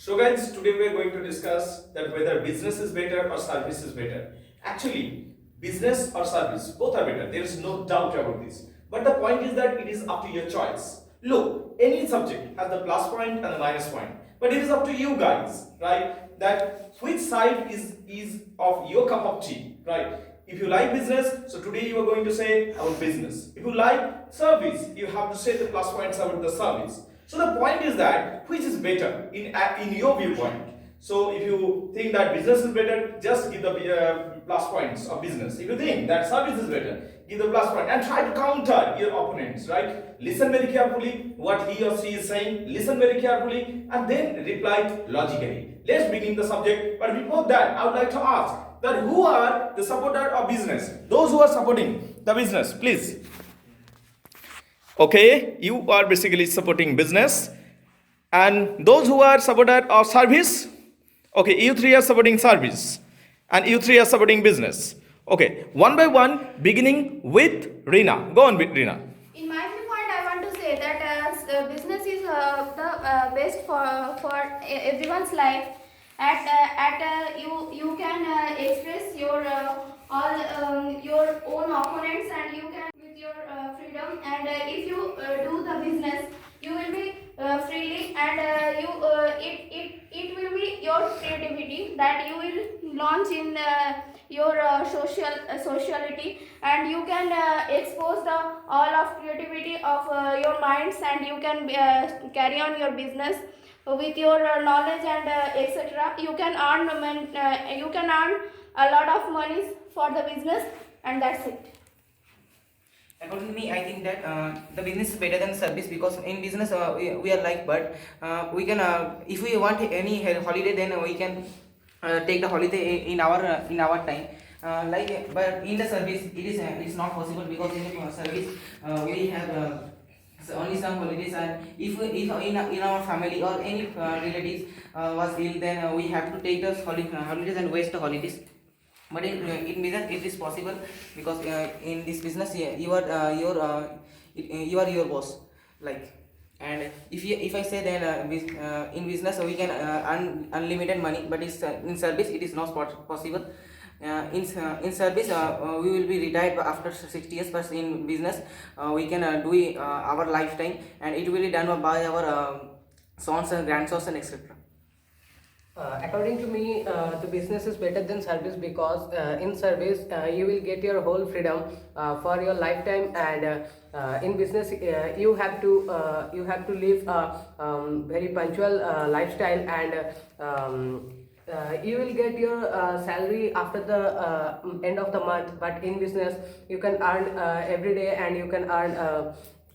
So guys, today we are going to discuss that whether business is better or service is better. Actually, business or service, both are better. There is no doubt about this. But the point is that it is up to your choice. Look, any subject has the plus point and the minus point. But it is up to you guys, right? That which side is of your cup of tea, right? If you like business, so today you are going to say about business. If you like service, you have to say the plus points about the service. So the point is that which is better in your viewpoint. So if you think that business is better, just give the plus points of business. If you think that service is better, give the plus point and try to counter your opponents, right? Listen very carefully what he or she is saying. Listen very carefully and then reply logically. Let's begin the subject. But before that, I would like to ask that who are the supporter of business? Those who are supporting the business, please. Okay, you are basically supporting business. And those who are supporter of service, okay, you three are supporting service. And you three are supporting business. Okay, one by one, beginning with Rina. Go on with Rina. In my viewpoint, I want to say that business is the best for everyone's life. You can express your all your own opponents, and you can with your freedom. And if you do the business, you will be freely, and it will be your creativity that you will launch in your sociality, and you can expose the all of creativity of your minds, and you can carry on your business with your knowledge and etc. You can earn a lot of money for the business, and that's it. According to me, I think that the business is better than service, because in business we are like, but we can if we want any holiday, then we can take the holiday in our time. But in the service, it's not possible, because in the service we have only some holidays, and if in our family or any relatives was ill, then we have to take those holidays and waste the holidays. But in business it is possible, because in this business you are your boss, like. And if I say, then in business we can earn unlimited money, but in service it is not possible. In service we will be retired after 60 years, but in business we can do our lifetime, and it will be done by our sons and grandsons and etc. According to me, the business is better than service, because in service you will get your whole freedom for your lifetime, and in business you have to live a very punctual lifestyle, and you will get your salary after the end of the month. But in business you can earn every day, and you can earn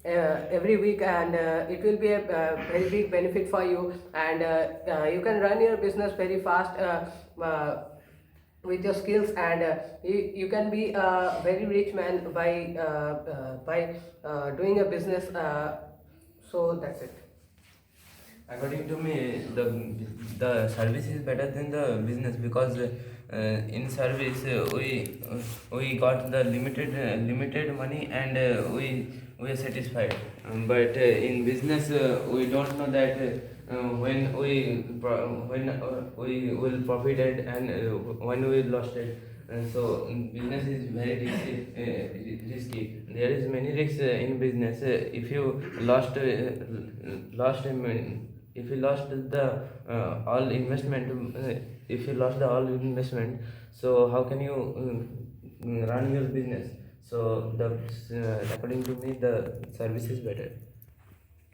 every week, and it will be a very big benefit for you, and you can run your business very fast with your skills, and you can be a very rich man by doing a business. So that's it. According to me, the service is better than the business, because in service we got the limited money, and we are satisfied. But in business we don't know that when we will profit it, and when we lost it. So business is very risky. There is many risks in business. If you if you lost the all investment, if you lost the all investment, so how can you run your business? So according to me, the service is better.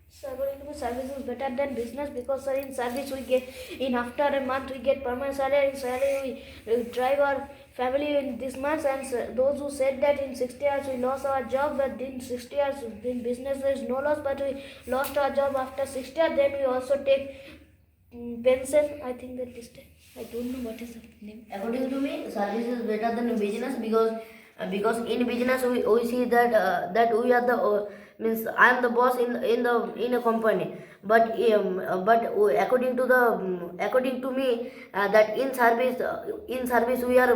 So according to me, service is better than business, because sir, in service we get, in after a month we get permanent salary. In salary we drive our family in this month. And those who said that in 60 years we lost our job, but in 60 years in business there is no loss, but we lost our job after 60 years. Then we also take pension. I think that this time I don't know what is the name. According to me, service is better than business, because in business we see that we are the means I am the boss in a company. But according to me, that in service we are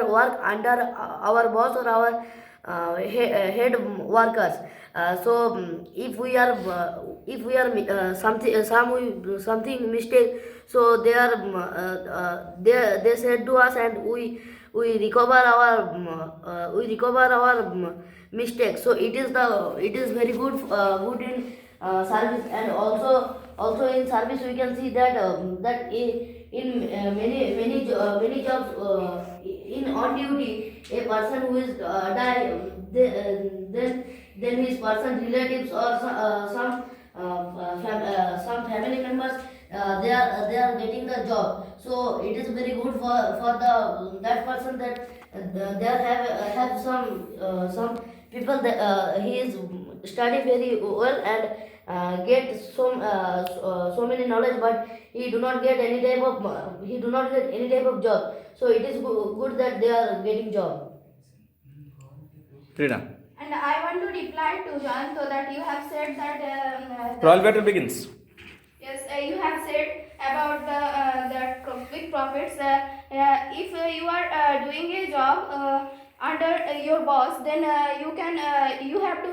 work under our boss or our head workers. If we are something mistake, so they said to us, and we recover our mistake. So it is very good in service. And also in service we can see that in many jobs, in on duty, a person who is die, then his person relatives or some family members, they are getting the job. So it is very good for the that person, that there have some people that he is study very well and get so many knowledge, but he do not get any type of job. So it is good that they are getting job. Prina. And I want to reply to John, so that you have said that Royal battle begins. yes, you have said about the quick profits. If you are doing a job under your boss, then you have to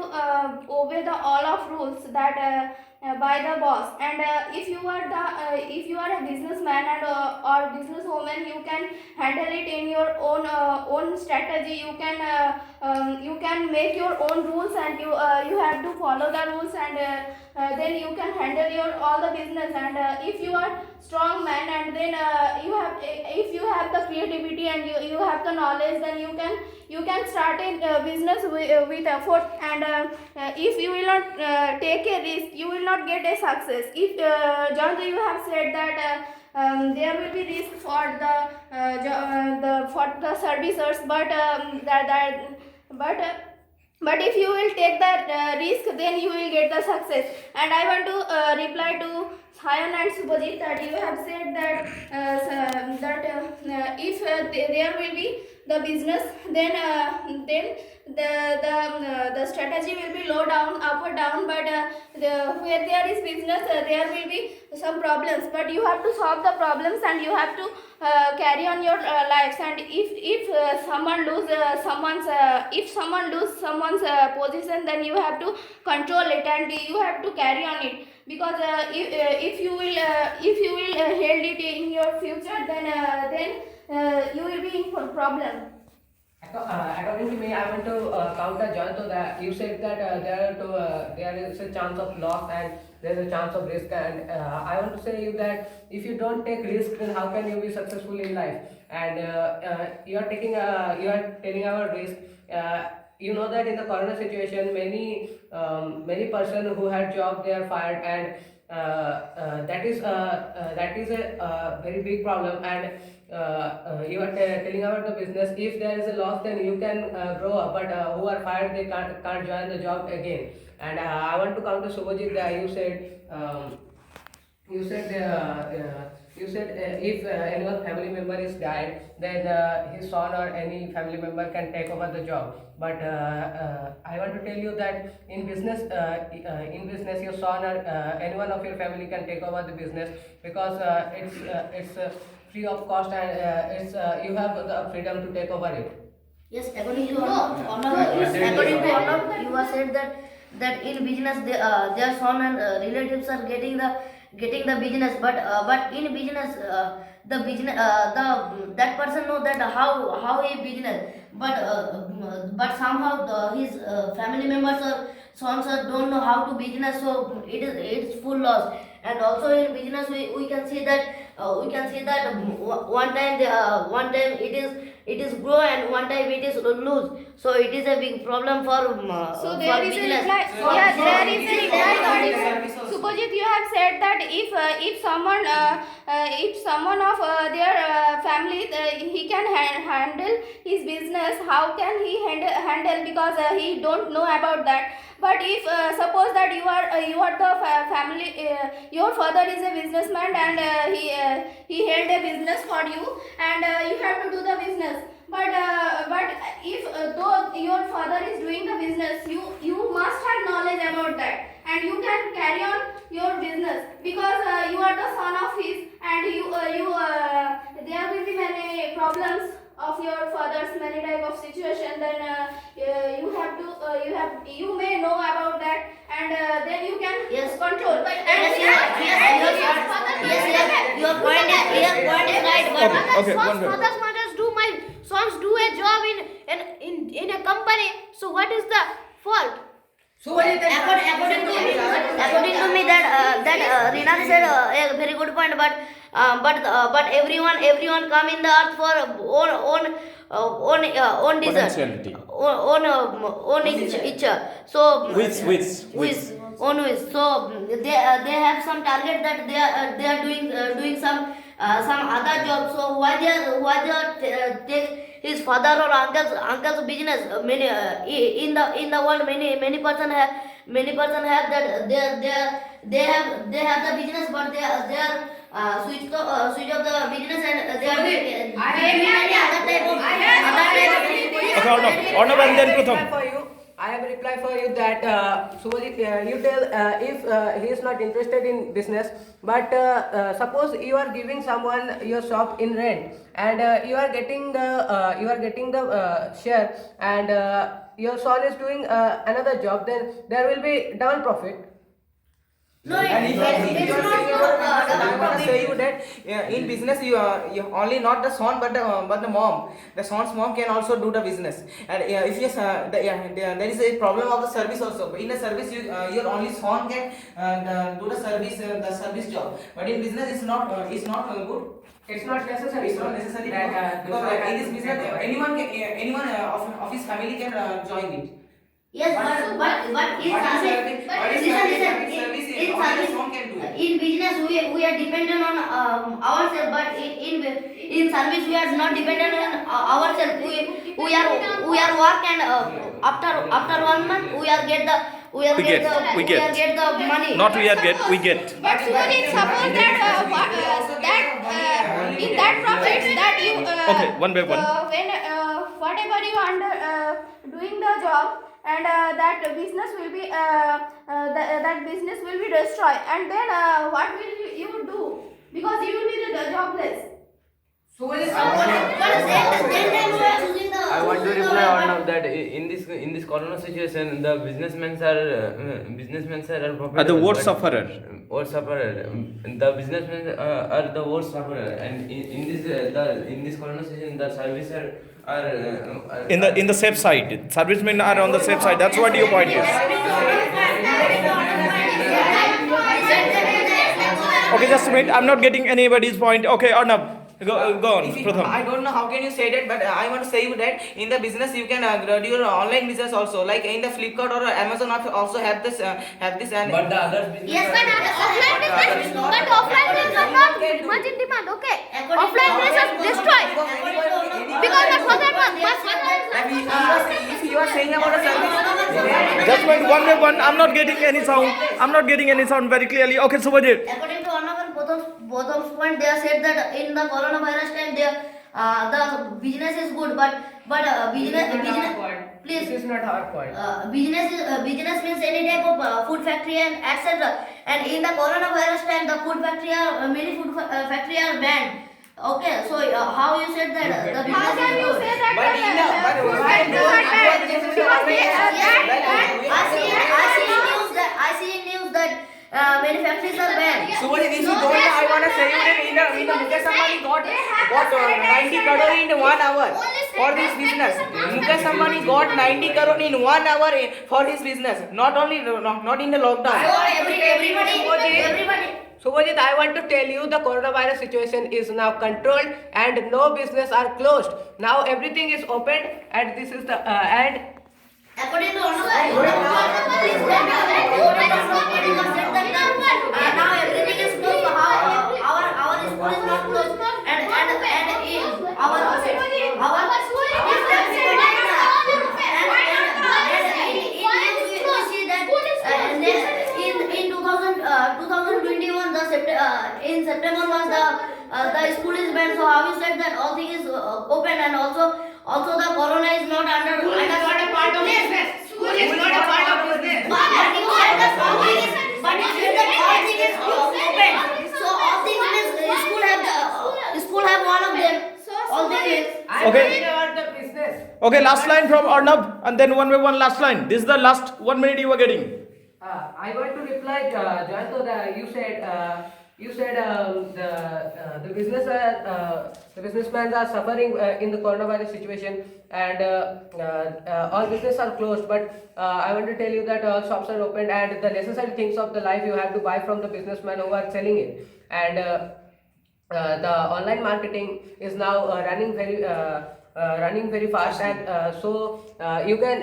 obey the all of rules that by the boss. And if you are a businessman and or businesswoman, you can handle it in your own strategy. You can make your own rules, and you have to follow the rules, and then you can handle your all the business. And if you are strong man, and then if you have the creativity and you have the knowledge, then you can start a business with effort. And if you will not take a risk, you will not get a success. If John, you have said that there will be risk for the servicers, but if you will take the risk, then you will get the success. And I want to reply to Sayan and Subhajit, that you have said that if there will be the business, then the strategy will be low down, up or down. But where there is business, there will be some problems. But you have to solve the problems, and you have to carry on your lives. And if someone lose someone's position, then you have to control it, and you have to carry on it. Because if you will hold it in your future, then you will be in problem. According to me, I want to counter John to that. You said that there is a chance of loss and there is a chance of risk, and I want to say you that if you don't take risk, then how can you be successful in life? And you are taking our risk. You know that in the corona situation, many person who had job, they are fired, and that is a very big problem. And you are telling about the business. If there is a loss, then you can grow up. But who are fired, they can't join the job again. And I want to come to Subhajit that you said if anyone's family member is died, then his son or any family member can take over the job. But I want to tell you that in business, your son or anyone of your family can take over the business, because it's free of cost, and it's you have the freedom to take over it. Yes, according to Arnav, you have said that in business their son and relatives are getting the business, but in business that person know that how he business, but somehow his family members or sons don't know how to business, so it's full loss. And also in business we can see that one time it is grow, and one time it is lose. So it is a big problem for So for there is a business. reply. Yeah, there is a reply. Subhajit, you have said that if someone of their family he can handle his business, how can he handle, because he don't know about that. But if suppose that you are the family, your father is a businessman, and he held a business for you, and you have to do the business. But if though your father is doing the business, you must have knowledge about that, and you can carry on your business, because you are the son of his, and there will be many problems of your father's, many type of situation. Then you you may know about that, and then you can Yes. control. And Yes, your point is right, but Okay, one minute. Fathers, mothers do my sons do a job in a company. So what is the fault? according to me that Rina said a very good point, but everyone come in the earth for own desire, Potentiality. own each. So Which? own wish. So they have some target that they are doing some other job. So why they are take his father or uncle's business? Many in the world many person have that they have the business, but they are switch off the business, and they are doing many other type of Okay, Arnab and then Pratham. I have a reply for you that Subhajit, you tell if he is not interested in business, but suppose you are giving someone your shop in rent, and you are getting the share, and your son is doing another job, then there will be double profit. No, And if it's you are not saying I want to say you that in business you only not the son but the mom. The son's mom can also do the business. And if you there is a problem of the service also. In a service your only son can do the service job. But in business it's not good. It's not necessary. It's not necessary because in this business anyone of his family can join it. yes, but in service, in business we are dependent on ourselves, but in service we are not dependent on ourselves. We are work, and after 1 month we get the money. Not we get. But Subhajit, suppose that in that profits that you Okay, one by one. when whatever you under doing the job, and that business will be that business will be destroyed, and then what will you do? Because you will be the jobless. I want to reply on that in this corona situation, the businessmen are profitable. The worst but- sufferer. Worst sufferer. The businessmen are the worst sufferer, and in this corona situation, the service are In the safe side. Servicemen are on the safe side. That's what your point is. Okay, just a minute. I'm not getting anybody's point. Okay, Arnab, go on. If you- Pratham. I don't know how can you say that, but I want to say you that in the business you can do your online business also. Like in the Flipkart or Amazon also have this and. But the other business. Yes, but offline business, but offline business are not much in demand. Okay, offline business is destroyed because my father. If you are saying about a service. Just wait, one by one. I'm not getting any sound very clearly. Okay, Subhajit. According to Arnab and Bottom's point, they have said that in the coronavirus time, the business is good, but business. Please. This is not our point. Business means any type of food factory and etc. And in the coronavirus time, the food factory many food factory are banned. Okay, so how you said that the business How can is you good? say that? But in the but why I see in news that many factories are banned. So what if you don't know, I want to say you that in the Mukesh Ambani got 90 crore in 1 hour for this business. Mukesh Ambani got 90 crore in 1 hour for his business. Not in the lockdown. Everybody. Subhajit, I want to tell you the coronavirus situation is now controlled and no business are closed. Now everything is opened, and this is the and According to now everything is closed. Our school is not closed, and in 2021 in September was the school is banned. So how you said that all things is open, and also the corona is not under part of business. School is not a part of business. But you said that all things is open. So all things means school have one of them. All things. I'm Okay. talking about the business. Okay, last line from Arnab, and then one by one last line. This is the last 1 minute you are getting. I want to reply, Joyanto, that you said the businessmen are suffering in the coronavirus situation, and all business are closed. But I want to tell you that all shops are opened, and the necessary things of the life you have to buy from the businessmen who are selling it. And the online marketing is now running very fast, and so you can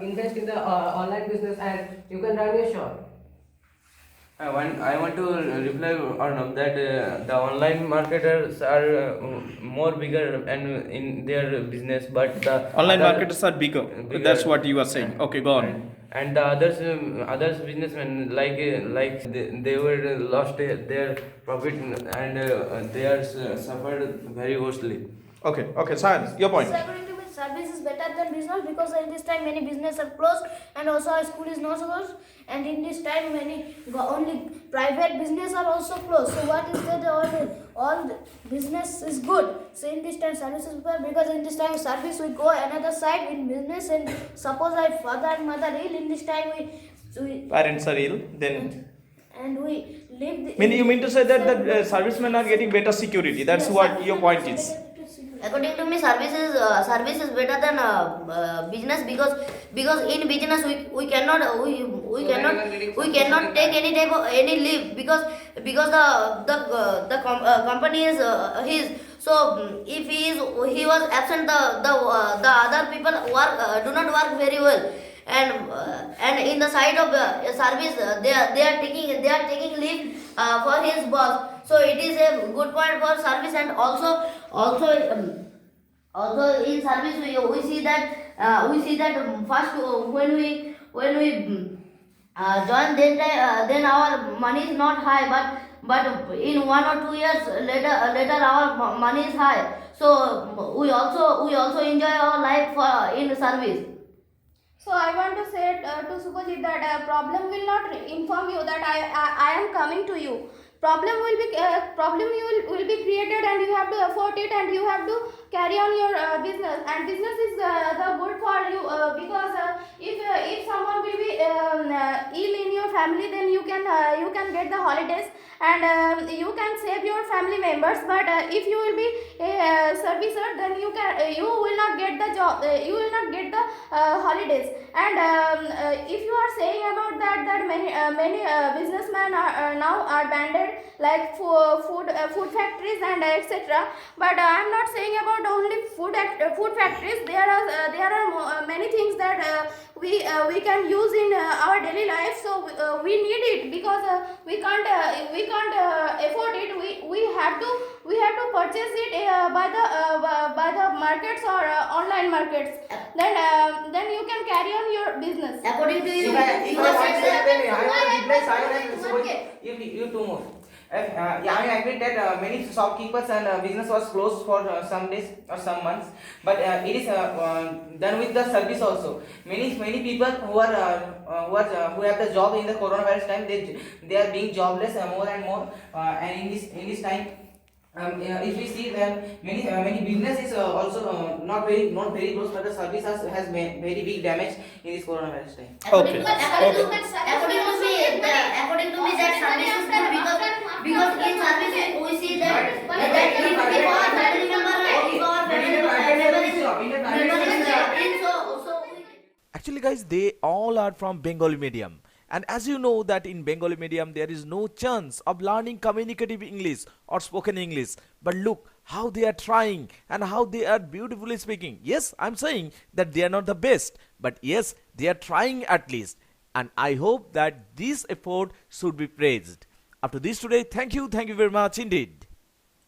invest in the online business, and you can run your shop. I want to reply on that the online marketers are more bigger and in their business, but the Online other- marketers are bigger. bigger. That's what you are saying. Okay, go on. And the others businessmen they were lost their profit, and they are suffered very worstly. Okay, science, your point. So according to me, service is better than business because in this time many businesses are closed and also our school is not closed, and in this time only private business are also closed. So what is that? All the business is good. So in this time service is better because in this time service we go another side in business, and suppose our father and mother ill, in this time we Parents are ill, then. and we live. You mean to say that the servicemen are getting better security? That's what your point is. According to me, service is better than business because in business we cannot take any type of any leave because the company is his. So if he was absent, the other people do not work very well. And in the side of service, they are taking leave for his boss. So it is a good point for service, and also in service we see that first when we join, then our money is not high, but in 1 or 2 years later our money is high. So we also enjoy our life in service. So I want to say to Subhajit that problem will not inform you that I am coming to you. Problem will be created, and you have to afford it, and you have to carry on your business. And business is the good for you because if someone will be ill in your family, then you can get the holidays, and you can save your family members. But if you will be a servicer, then you will not get the job. You will not get the holidays. And if you are saying about that many businessmen are now banned, like food factories and etc. But I am not saying about only food factories. There are many things that we can use in our daily life. So we need it because we can't afford it. We have to purchase it by the markets or online markets. Then you can carry on your business. According to you, You two more. I agree that many shopkeepers and business was closed for some days or some months, but it is done with the service also. Many people who have the job in the coronavirus time, they are being jobless more and more, and in this time. If we see that many business is also not very close, but the service has very big damage in this coronavirus time. Okay. according to me that service is good because in service we see that if our family member Actually, guys, they all are from Bengali medium. And as you know that in Bengali medium there is no chance of learning communicative English or spoken English. But look how they are trying and how they are beautifully speaking. Yes, I'm saying that they are not the best, but yes, they are trying at least. And I hope that this effort should be praised. After this today, thank you very much indeed.